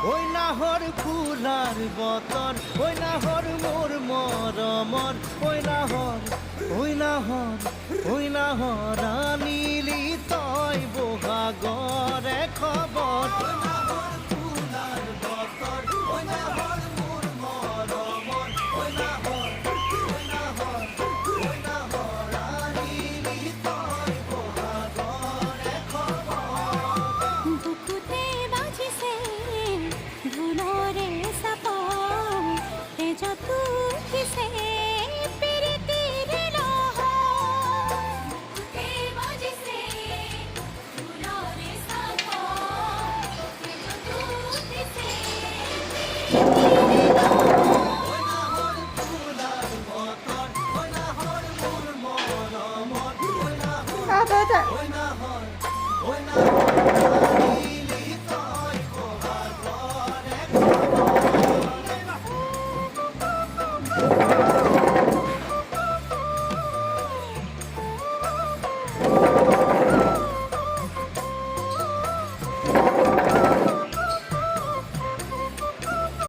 ওই নাহর ফুলার বতন, ওই নাহর মোর মরমর, ওই নাহর, ওই নাহর, ওই নাহর আনিলি তই বহাগরে খবর। ওই নাহর ফুলার বতন, ওই নাহর মোর মরমর, ওই নাহর, ওই নাহর, ওই নাহর আনিলি তই বহাগরে খবর। বুকুতে বাজিছে ঢোলৰে চাপৰ, তেজত উঠিছে প্ৰীতিৰ লহৰ। বুকুতে বাজিছে ঢোলৰে চাপৰ, তেজত উঠিছে